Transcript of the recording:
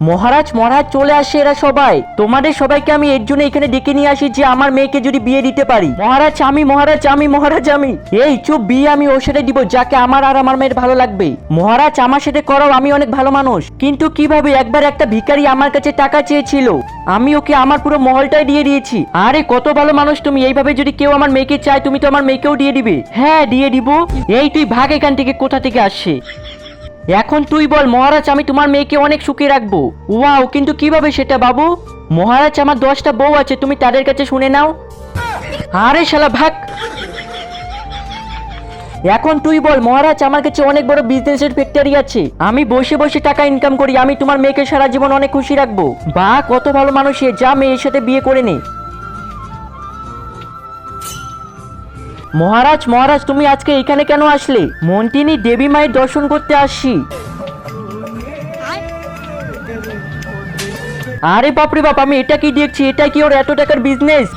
মহারাজ মহারাজ চলে আসে এরা সবাই। তোমাদের সবাইকে আমি এর জন্য এখানে ডেকে নিয়ে আসি যে আমার মেয়েকে যদি বিয়ে দিতে পারি। মহারাজ আমি এই চুপ, বিয়ে আমি ওর সাথে দিব যাকে আমার আর আমার মেয়ের ভালো লাগবে। মহারাজ আমার সাথে করাও, আমি অনেক ভালো মানুষ। কিন্তু কিভাবে? একবার একটা ভিখারি আমার কাছে টাকা চেয়েছিল, আমি ওকে আমার পুরো মহলটাই দিয়ে দিয়েছি। আরে কত ভালো মানুষ তুমি! এইভাবে যদি কেউ আমার মেয়েকে চায় তুমি তো আমার মেয়েকেও দিয়ে দিবে। হ্যাঁ দিয়ে দিব। এই তুই ভাগ এখান থেকে, কোথা থেকে আসছে? এখন তুই বল মহারাজ, আমি তোমার মেয়েকে অনেক সুখে রাখবো। ওয়াও, কিন্তু কিভাবে সেটা বাবু? মহারাজ আমার 10টা বউ আছে, তুমি তাদের কাছে শুনে নাও। আরে শালা ভাগ। এখন তুই বল মহারাজ, আমার কাছে অনেক বড় বিজনেসের ফ্যাক্টরি আছে, আমি বসে বসে টাকা ইনকাম করি, আমি তোমার মেয়েকে সারা জীবন অনেক খুশি রাখবো। বাহ, কত ভালো মানুষ সে! যা মেয়ের সাথে বিয়ে করে নে। মহারাজ মহারাজ তুমি আজকে এখানে কেন আসলে? মন্টিনী দেবী মায়ের দর্শন করতে আসছি। আরে বাপরে বাপ, আমি এটা কি দেখছি? এটা কি ওর এত টাকার বিজনেস?